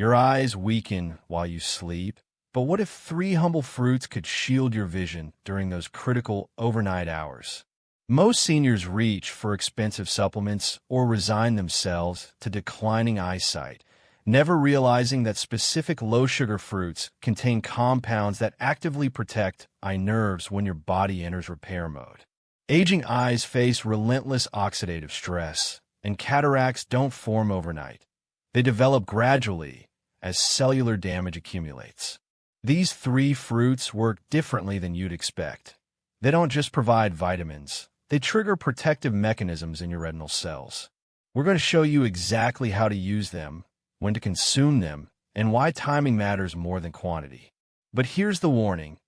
Your eyes weaken while you sleep, but what if 3 humble fruits could shield your vision during those critical overnight hours? Most seniors reach for expensive supplements or resign themselves to declining eyesight, never realizing that specific low-sugar fruits contain compounds that actively protect eye nerves when your body enters repair mode. Aging eyes face relentless oxidative stress, and cataracts don't form overnight. They develop gradually as cellular damage accumulates. These 3 fruits work differently than you'd expect. They don't just provide vitamins. They trigger protective mechanisms in your retinal cells. We're going to show you exactly how to use them, when to consume them, and why timing matters more than quantity. But here's the warning.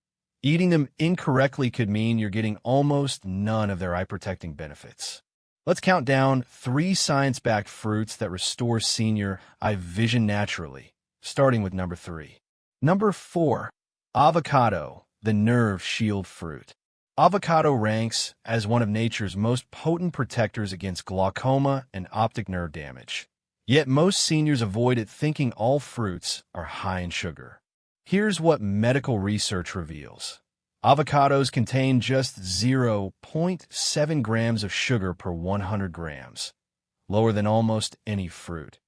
Eating them incorrectly could mean you're getting almost none of their eye-protecting benefits. Let's count down 3 science-backed fruits that restore senior eye vision naturally, starting with number 3. Number 4. Avocado, the nerve shield fruit. Avocado ranks as one of nature's most potent protectors against glaucoma and optic nerve damage. Yet most seniors avoid it thinking all fruits are high in sugar. Here's what medical research reveals. Avocados contain just 0.7 grams of sugar per 100 grams, lower than almost any fruit,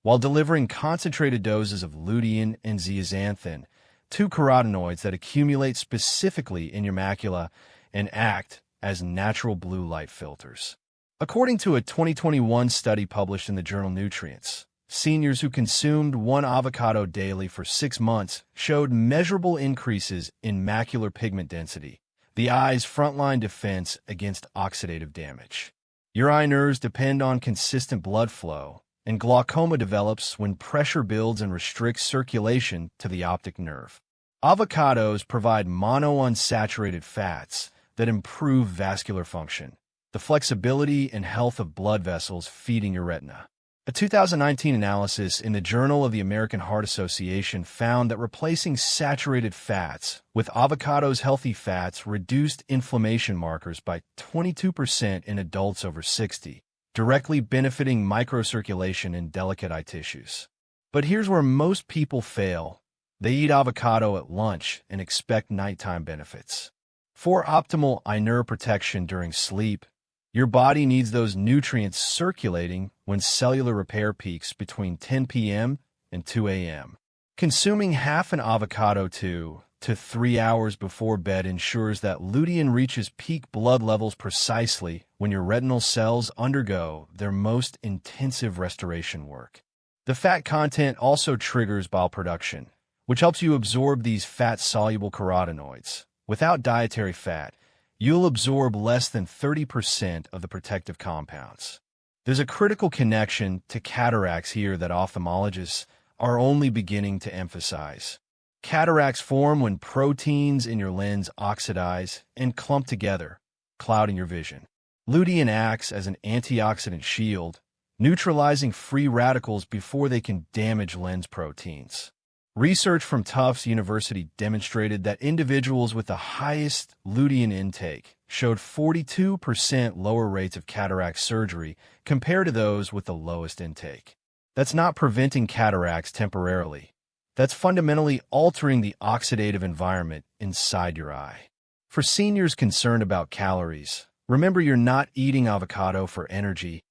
while delivering concentrated doses of lutein and zeaxanthin, 2 carotenoids that accumulate specifically in your macula and act as natural blue light filters. According to a 2021 study published in the journal Nutrients, seniors who consumed 1 avocado daily for 6 months showed measurable increases in macular pigment density, the eye's frontline defense against oxidative damage. Your eye nerves depend on consistent blood flow, and glaucoma develops when pressure builds and restricts circulation to the optic nerve. Avocados provide monounsaturated fats that improve vascular function, the flexibility and health of blood vessels feeding your retina. A 2019 analysis in the Journal of the American Heart Association found that replacing saturated fats with avocado's healthy fats reduced inflammation markers by 22% in adults over 60, directly benefiting microcirculation in delicate eye tissues. But here's where most people fail. They eat avocado at lunch and expect nighttime benefits. For optimal eye nerve protection during sleep, your body needs those nutrients circulating when cellular repair peaks between 10 p.m. and 2 a.m. Consuming half an avocado 2 to 3 hours before bed ensures that lutein reaches peak blood levels precisely when your retinal cells undergo their most intensive restoration work. The fat content also triggers bile production, which helps you absorb these fat-soluble carotenoids. Without dietary fat, you'll absorb less than 30% of the protective compounds. There's a critical connection to cataracts here that ophthalmologists are only beginning to emphasize. Cataracts form when proteins in your lens oxidize and clump together, clouding your vision. Lutein acts as an antioxidant shield, neutralizing free radicals before they can damage lens proteins. Research from Tufts University demonstrated that individuals with the highest lutein intake showed 42% lower rates of cataract surgery compared to those with the lowest intake. That's not preventing cataracts temporarily. That's fundamentally altering the oxidative environment inside your eye. For seniors concerned about calories, remember you're not eating avocado for energy,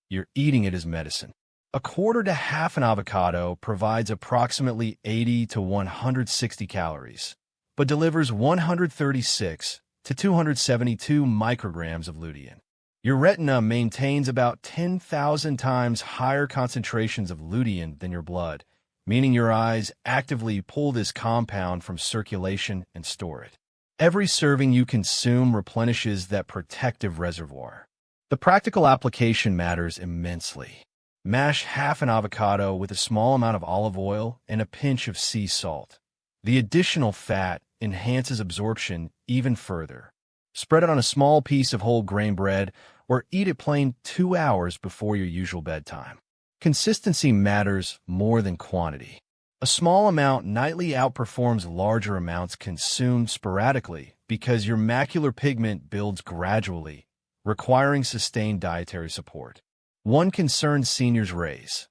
you're eating it as medicine. A quarter to half an avocado provides approximately 80 to 160 calories, but delivers 136 to 272 micrograms of lutein. Your retina maintains about 10,000 times higher concentrations of lutein than your blood, meaning your eyes actively pull this compound from circulation and store it. Every serving you consume replenishes that protective reservoir. The practical application matters immensely. Mash half an avocado with a small amount of olive oil and a pinch of sea salt. The additional fat enhances absorption even further. Spread it on a small piece of whole grain bread or eat it plain 2 hours before your usual bedtime. Consistency matters more than quantity. A small amount nightly outperforms larger amounts consumed sporadically because your macular pigment builds gradually, requiring sustained dietary support. One concern seniors raise: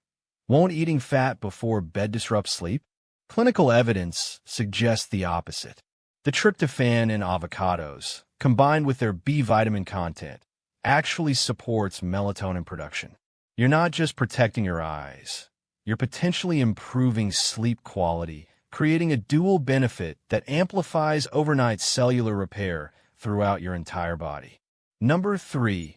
Won't eating fat before bed disrupt sleep? Clinical evidence suggests the opposite. The tryptophan in avocados, combined with their B vitamin content, actually supports melatonin production. You're not just protecting your eyes, you're potentially improving sleep quality, creating a dual benefit that amplifies overnight cellular repair throughout your entire body. Number 3.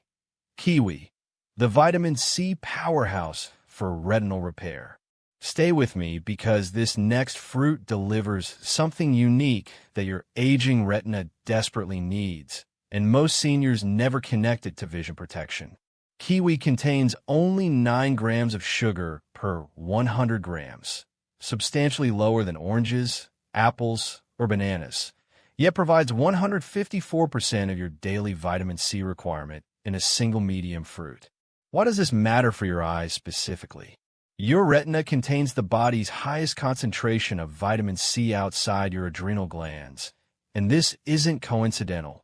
Kiwi, the vitamin C powerhouse for retinal repair. Stay with me because this next fruit delivers something unique that your aging retina desperately needs, and most seniors never connect it to vision protection. Kiwi contains only 9 grams of sugar per 100 grams, substantially lower than oranges, apples, or bananas, yet provides 154% of your daily vitamin C requirement in a single medium fruit. Why does this matter for your eyes specifically? Your retina contains the body's highest concentration of vitamin C outside your adrenal glands, and this isn't coincidental.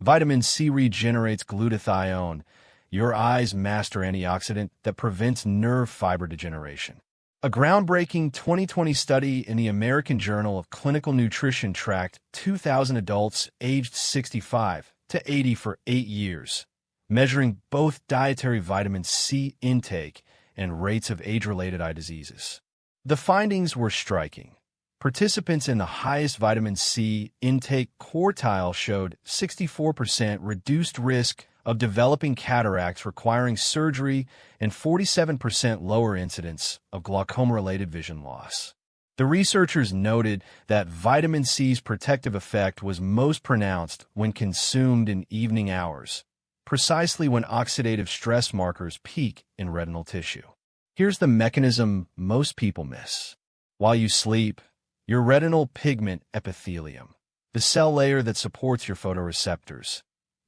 Vitamin C regenerates glutathione, your eye's master antioxidant that prevents nerve fiber degeneration. A groundbreaking 2020 study in the American Journal of Clinical Nutrition tracked 2,000 adults aged 65 to 80 for 8 years, measuring both dietary vitamin C intake and rates of age-related eye diseases. The findings were striking. Participants in the highest vitamin C intake quartile showed 64% reduced risk of developing cataracts requiring surgery and 47% lower incidence of glaucoma-related vision loss. The researchers noted that vitamin C's protective effect was most pronounced when consumed in evening hours, precisely when oxidative stress markers peak in retinal tissue. Here's the mechanism most people miss. While you sleep, your retinal pigment epithelium, the cell layer that supports your photoreceptors,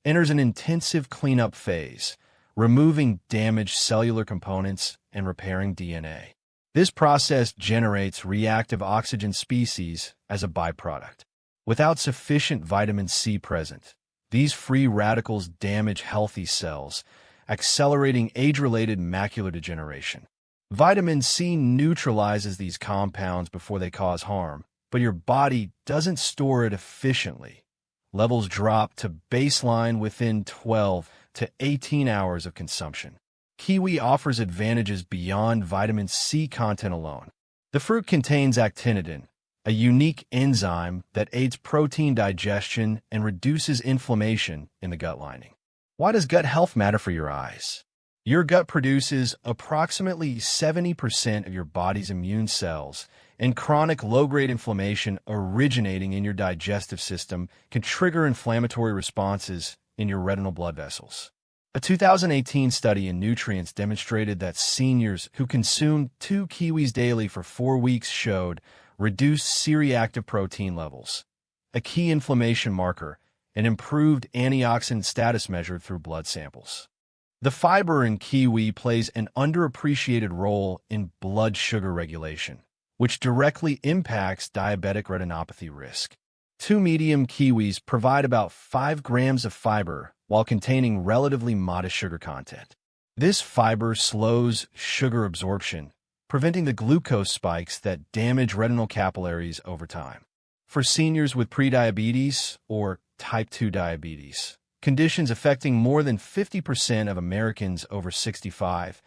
enters an intensive cleanup phase, removing damaged cellular components and repairing DNA. This process generates reactive oxygen species as a byproduct. Without sufficient vitamin C present, these free radicals damage healthy cells, accelerating age-related macular degeneration. Vitamin C neutralizes these compounds before they cause harm, but your body doesn't store it efficiently. Levels drop to baseline within 12 to 18 hours of consumption. Kiwi offers advantages beyond vitamin C content alone. The fruit contains actinidin, a unique enzyme that aids protein digestion and reduces inflammation in the gut lining. Why does gut health matter for your eyes? Your gut produces approximately 70% of your body's immune cells, and chronic low-grade inflammation originating in your digestive system can trigger inflammatory responses in your retinal blood vessels. A 2018 study in Nutrients demonstrated that seniors who consumed 2 kiwis daily for 4 weeks showed reduced C-reactive protein levels, a key inflammation marker, and improved antioxidant status measured through blood samples. The fiber in kiwi plays an underappreciated role in blood sugar regulation, which directly impacts diabetic retinopathy risk. 2 medium kiwis provide about 5 grams of fiber while containing relatively modest sugar content. This fiber slows sugar absorption, preventing the glucose spikes that damage retinal capillaries over time. For seniors with prediabetes or type 2 diabetes, conditions affecting more than 50% of Americans over 65,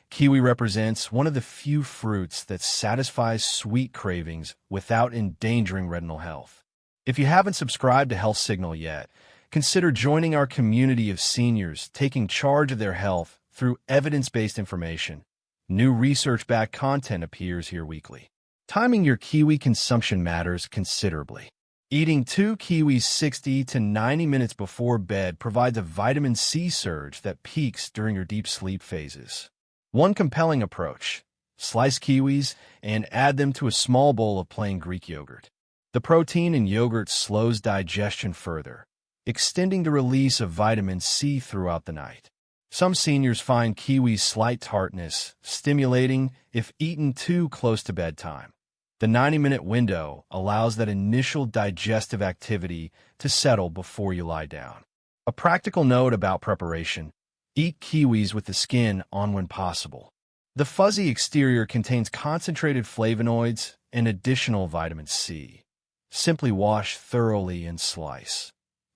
kiwi represents one of the few fruits that satisfies sweet cravings without endangering retinal health. If you haven't subscribed to Health Signal yet, consider joining our community of seniors taking charge of their health through evidence-based information. New research-backed content appears here weekly. Timing your kiwi consumption matters considerably. Eating 2 kiwis 60 to 90 minutes before bed provides a vitamin C surge that peaks during your deep sleep phases. One compelling approach: slice kiwis and add them to a small bowl of plain Greek yogurt. The protein in yogurt slows digestion further, extending the release of vitamin C throughout the night. Some seniors find kiwi's slight tartness stimulating if eaten too close to bedtime. The 90-minute window allows that initial digestive activity to settle before you lie down. A practical note about preparation: eat kiwis with the skin on when possible. The fuzzy exterior contains concentrated flavonoids and additional vitamin C. Simply wash thoroughly and slice.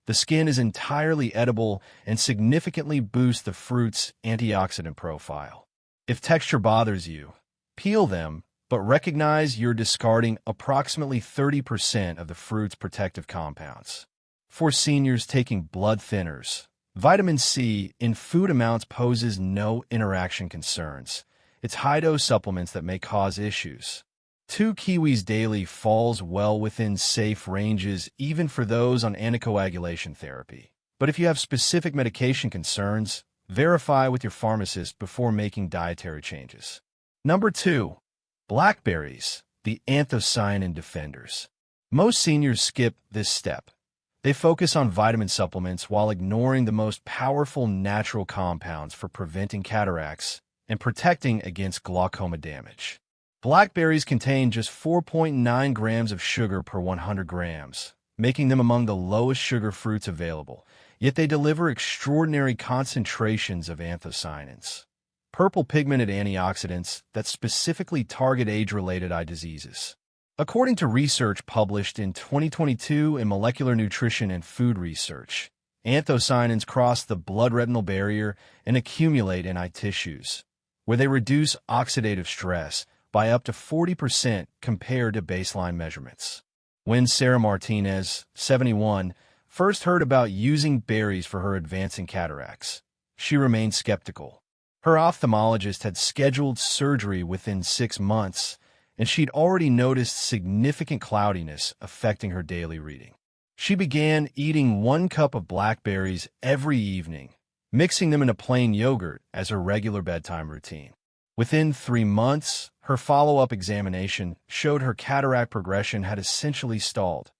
The skin is entirely edible and significantly boosts the fruit's antioxidant profile. If texture bothers you, peel them, but recognize you're discarding approximately 30% of the fruit's protective compounds. For seniors taking blood thinners, vitamin C in food amounts poses no interaction concerns. It's high-dose supplements that may cause issues. 2 kiwis daily falls well within safe ranges even for those on anticoagulation therapy. But if you have specific medication concerns, verify with your pharmacist before making dietary changes. Number 2. Blackberries, the anthocyanin defenders. Most seniors skip this step. They focus on vitamin supplements while ignoring the most powerful natural compounds for preventing cataracts and protecting against glaucoma damage. Blackberries contain just 4.9 grams of sugar per 100 grams, making them among the lowest sugar fruits available, yet they deliver extraordinary concentrations of anthocyanins, purple pigmented antioxidants that specifically target age-related eye diseases. According to research published in 2022 in Molecular Nutrition and Food Research, anthocyanins cross the blood-retinal barrier and accumulate in eye tissues, where they reduce oxidative stress by up to 40% compared to baseline measurements. When Sarah Martinez, 71, first heard about using berries for her advancing cataracts, she remained skeptical. Her ophthalmologist had scheduled surgery within 6 months, and she'd already noticed significant cloudiness affecting her daily reading. She began eating 1 cup of blackberries every evening, mixing them in a plain yogurt as her regular bedtime routine. Within 3 months, her follow-up examination showed her cataract progression had essentially stalled.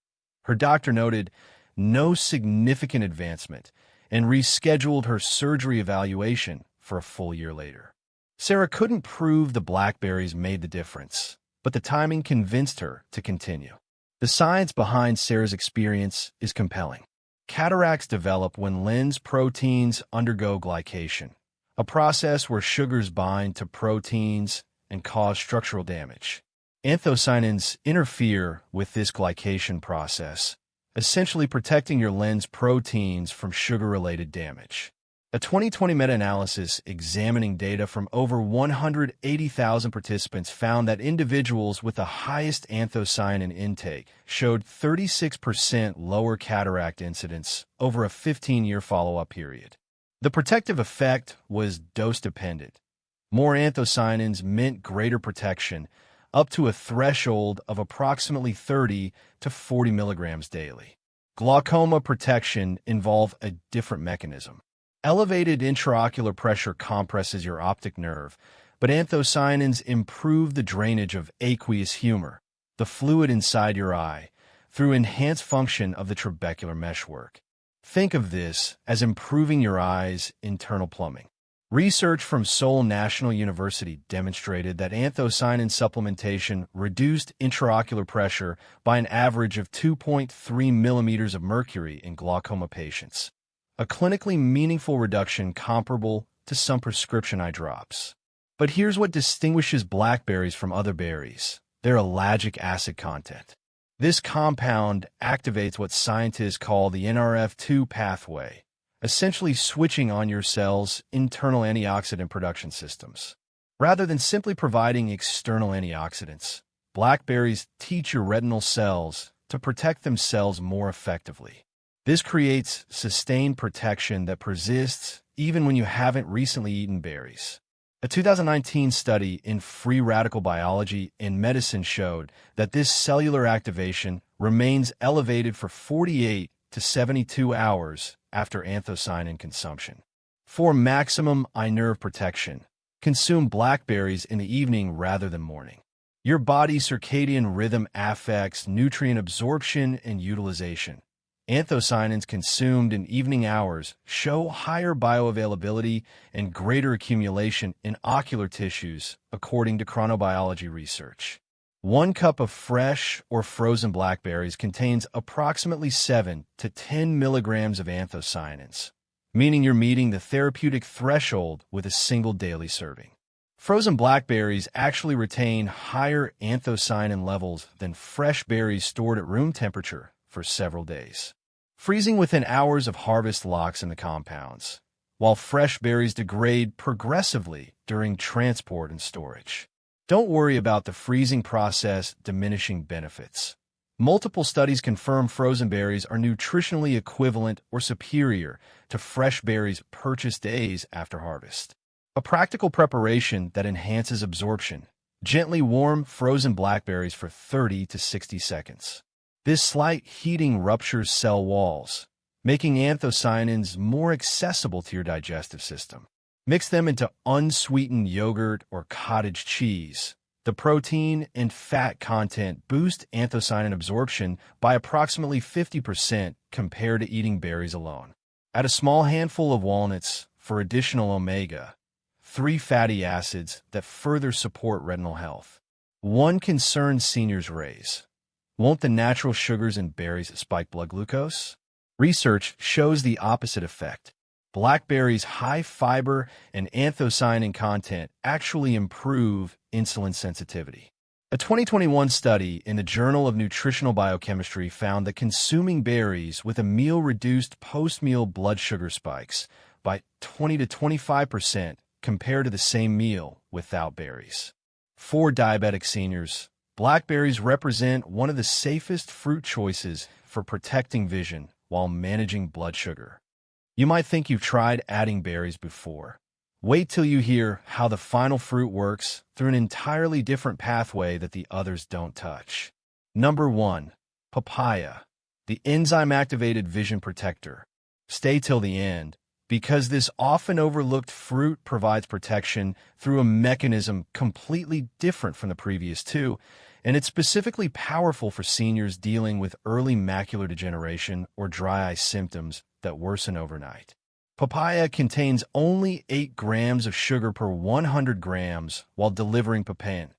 Her doctor noted no significant advancement and rescheduled her surgery evaluation for a full year later. Sarah couldn't prove the blackberries made the difference, but the timing convinced her to continue. The science behind Sarah's experience is compelling. Cataracts develop when lens proteins undergo glycation, a process where sugars bind to proteins and cause structural damage. Anthocyanins interfere with this glycation process, essentially protecting your lens proteins from sugar-related damage. A 2020 meta-analysis examining data from over 180,000 participants found that individuals with the highest anthocyanin intake showed 36% lower cataract incidence over a 15-year follow-up period. The protective effect was dose-dependent. More anthocyanins meant greater protection, up to a threshold of approximately 30 to 40 milligrams daily. Glaucoma protection involves a different mechanism. Elevated intraocular pressure compresses your optic nerve, but anthocyanins improve the drainage of aqueous humor, the fluid inside your eye, through enhanced function of the trabecular meshwork. Think of this as improving your eye's internal plumbing. Research from Seoul National University demonstrated that anthocyanin supplementation reduced intraocular pressure by an average of 2.3 millimeters of mercury in glaucoma patients, a clinically meaningful reduction comparable to some prescription eye drops. But here's what distinguishes blackberries from other berries: their ellagic acid content. This compound activates what scientists call the NRF2 pathway, essentially switching on your cell's internal antioxidant production systems. Rather than simply providing external antioxidants, blackberries teach your retinal cells to protect themselves more effectively. This creates sustained protection that persists even when you haven't recently eaten berries. A 2019 study in Free Radical Biology and Medicine showed that this cellular activation remains elevated for 48 to 72 hours after anthocyanin consumption. For maximum eye nerve protection, consume blackberries in the evening rather than morning. Your body's circadian rhythm affects nutrient absorption and utilization. Anthocyanins consumed in evening hours show higher bioavailability and greater accumulation in ocular tissues, according to chronobiology research. 1 cup of fresh or frozen blackberries contains approximately 7 to 10 milligrams of anthocyanins, meaning you're meeting the therapeutic threshold with a single daily serving. Frozen blackberries actually retain higher anthocyanin levels than fresh berries stored at room temperature for several days. Freezing within hours of harvest locks in the compounds, while fresh berries degrade progressively during transport and storage. Don't worry about the freezing process diminishing benefits. Multiple studies confirm frozen berries are nutritionally equivalent or superior to fresh berries purchased days after harvest. A practical preparation that enhances absorption. Gently warm frozen blackberries for 30 to 60 seconds. This slight heating ruptures cell walls, making anthocyanins more accessible to your digestive system. Mix them into unsweetened yogurt or cottage cheese. The protein and fat content boost anthocyanin absorption by approximately 50% compared to eating berries alone. Add a small handful of walnuts for additional omega-3 fatty acids that further support retinal health. One concern seniors raise: won't the natural sugars in berries spike blood glucose? Research shows the opposite effect. Blackberries' high fiber and anthocyanin content actually improve insulin sensitivity. A 2021 study in the Journal of Nutritional Biochemistry found that consuming berries with a meal reduced post-meal blood sugar spikes by 20 to 25% compared to the same meal without berries. For diabetic seniors, blackberries represent one of the safest fruit choices for protecting vision while managing blood sugar. You might think you've tried adding berries before. Wait till you hear how the final fruit works through an entirely different pathway that the others don't touch. Number 1. Papaya, the enzyme-activated vision protector. Stay till the end, because this often overlooked fruit provides protection through a mechanism completely different from the previous two, and it's specifically powerful for seniors dealing with early macular degeneration or dry eye symptoms that worsen overnight. Papaya contains only 8 grams of sugar per 100 grams while delivering papain,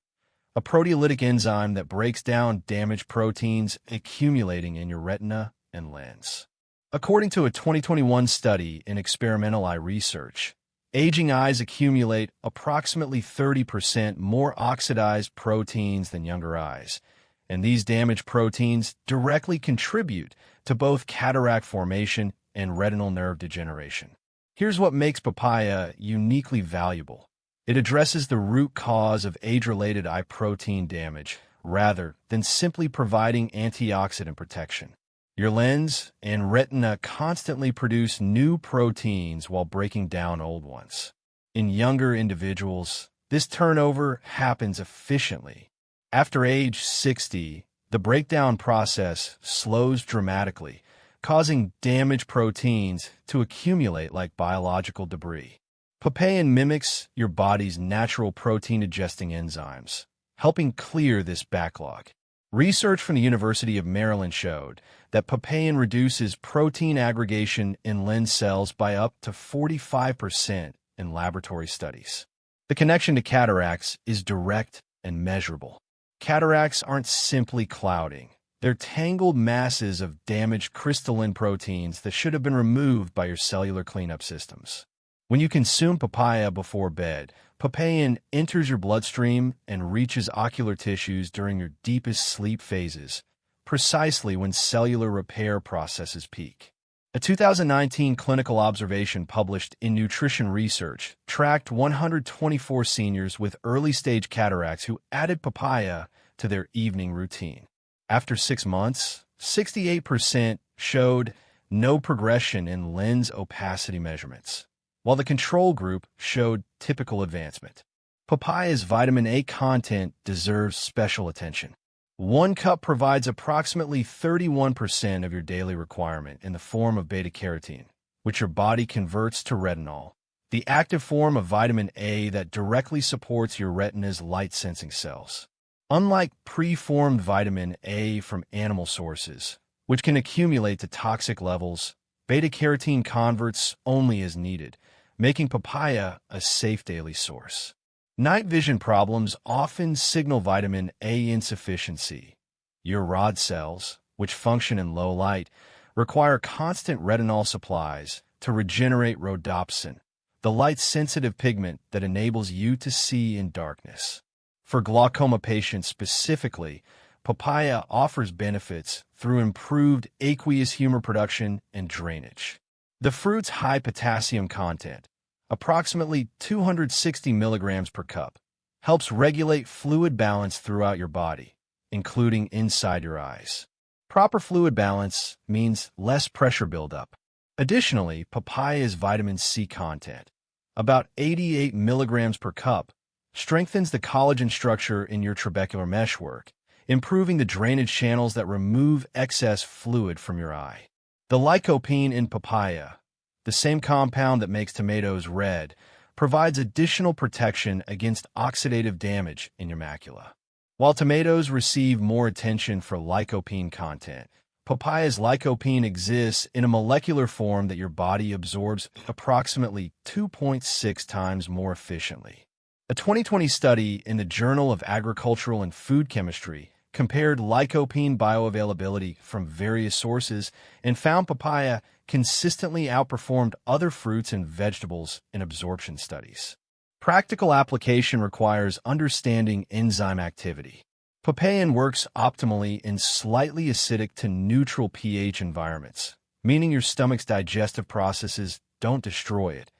a proteolytic enzyme that breaks down damaged proteins accumulating in your retina and lens. According to a 2021 study in experimental eye research, aging eyes accumulate approximately 30% more oxidized proteins than younger eyes, and these damaged proteins directly contribute to both cataract formation and retinal nerve degeneration. Here's what makes papaya uniquely valuable. It addresses the root cause of age-related eye protein damage rather than simply providing antioxidant protection. Your lens and retina constantly produce new proteins while breaking down old ones. In younger individuals, this turnover happens efficiently. After age 60, the breakdown process slows dramatically, causing damaged proteins to accumulate like biological debris. Papain mimics your body's natural protein-digesting enzymes, helping clear this backlog. Research from the University of Maryland showed that papain reduces protein aggregation in lens cells by up to 45% in laboratory studies. The connection to cataracts is direct and measurable. Cataracts aren't simply clouding. They're tangled masses of damaged crystalline proteins that should have been removed by your cellular cleanup systems. When you consume papaya before bed, papain enters your bloodstream and reaches ocular tissues during your deepest sleep phases, precisely when cellular repair processes peak. A 2019 clinical observation published in Nutrition Research tracked 124 seniors with early-stage cataracts who added papaya to their evening routine. After 6 months, 68% showed no progression in lens opacity measurements, while the control group showed typical advancement. Papaya's vitamin A content deserves special attention. 1 cup provides approximately 31% of your daily requirement in the form of beta-carotene, which your body converts to retinol, the active form of vitamin A that directly supports your retina's light-sensing cells. Unlike preformed vitamin A from animal sources, which can accumulate to toxic levels, beta-carotene converts only as needed, making papaya a safe daily source. Night vision problems often signal vitamin A insufficiency. Your rod cells, which function in low light, require constant retinol supplies to regenerate rhodopsin, the light-sensitive pigment that enables you to see in darkness. For glaucoma patients specifically, papaya offers benefits through improved aqueous humor production and drainage. The fruit's high potassium content, approximately 260 milligrams per cup, helps regulate fluid balance throughout your body, including inside your eyes. Proper fluid balance means less pressure buildup. Additionally, papaya's vitamin C content, about 88 milligrams per cup, strengthens the collagen structure in your trabecular meshwork, improving the drainage channels that remove excess fluid from your eye. The lycopene in papaya, the same compound that makes tomatoes red, provides additional protection against oxidative damage in your macula. While tomatoes receive more attention for lycopene content, papaya's lycopene exists in a molecular form that your body absorbs approximately 2.6 times more efficiently. A 2020 study in the Journal of Agricultural and Food Chemistry compared lycopene bioavailability from various sources and found papaya consistently outperformed other fruits and vegetables in absorption studies. Practical application requires understanding enzyme activity. Papain works optimally in slightly acidic to neutral pH environments, meaning your stomach's digestive processes don't destroy it.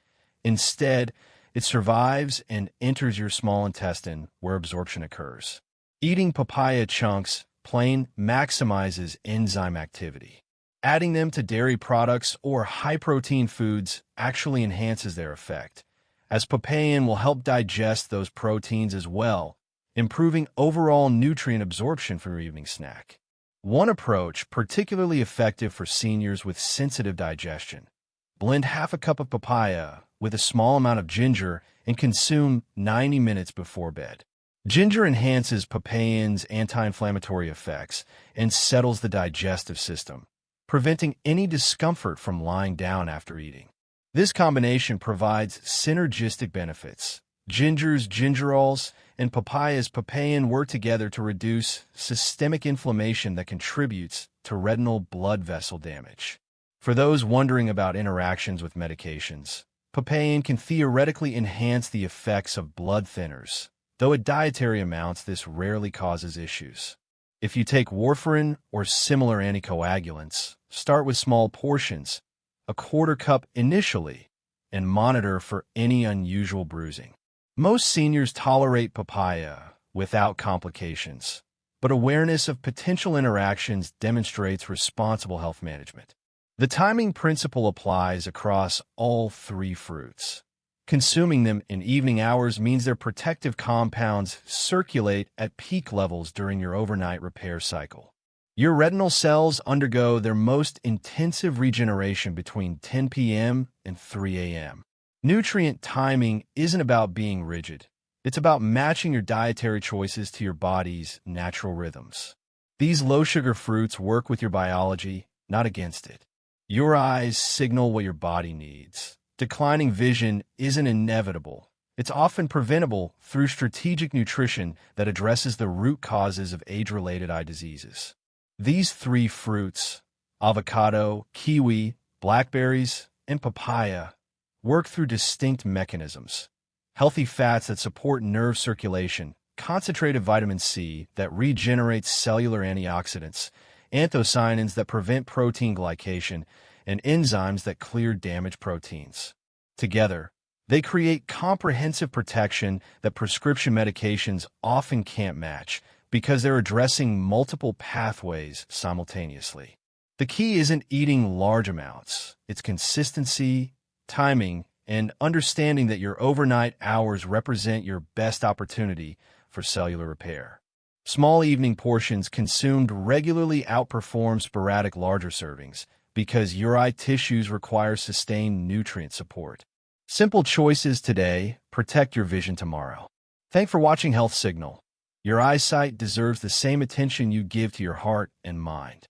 Instead, it survives and enters your small intestine where absorption occurs. Eating papaya chunks plain maximizes enzyme activity. Adding them to dairy products or high-protein foods actually enhances their effect, as papain will help digest those proteins as well, improving overall nutrient absorption for your evening snack. One approach particularly effective for seniors with sensitive digestion: blend half a cup of papaya with a small amount of ginger and consume 90 minutes before bed. Ginger enhances papain's anti-inflammatory effects and settles the digestive system, preventing any discomfort from lying down after eating. This combination provides synergistic benefits. Ginger's gingerols and papaya's papain work together to reduce systemic inflammation that contributes to retinal blood vessel damage. For those wondering about interactions with medications, papain can theoretically enhance the effects of blood thinners, though at dietary amounts this rarely causes issues. If you take warfarin or similar anticoagulants, start with small portions, a quarter cup initially, and monitor for any unusual bruising. Most seniors tolerate papaya without complications, but awareness of potential interactions demonstrates responsible health management. The timing principle applies across all three fruits. Consuming them in evening hours means their protective compounds circulate at peak levels during your overnight repair cycle. Your retinal cells undergo their most intensive regeneration between 10 p.m. and 3 a.m. Nutrient timing isn't about being rigid. It's about matching your dietary choices to your body's natural rhythms. These low-sugar fruits work with your biology, not against it. Your eyes signal what your body needs. Declining vision isn't inevitable. It's often preventable through strategic nutrition that addresses the root causes of age-related eye diseases. These three fruits, avocado, kiwi, blackberries, and papaya, work through distinct mechanisms. Healthy fats that support nerve circulation, concentrated vitamin C that regenerates cellular antioxidants, anthocyanins that prevent protein glycation, and enzymes that clear damaged proteins. Together, they create comprehensive protection that prescription medications often can't match because they're addressing multiple pathways simultaneously. The key isn't eating large amounts. It's consistency, timing, and understanding that your overnight hours represent your best opportunity for cellular repair. Small evening portions consumed regularly outperform sporadic larger servings because your eye tissues require sustained nutrient support. Simple choices today protect your vision tomorrow. Thanks for watching Health Signal. Your eyesight deserves the same attention you give to your heart and mind.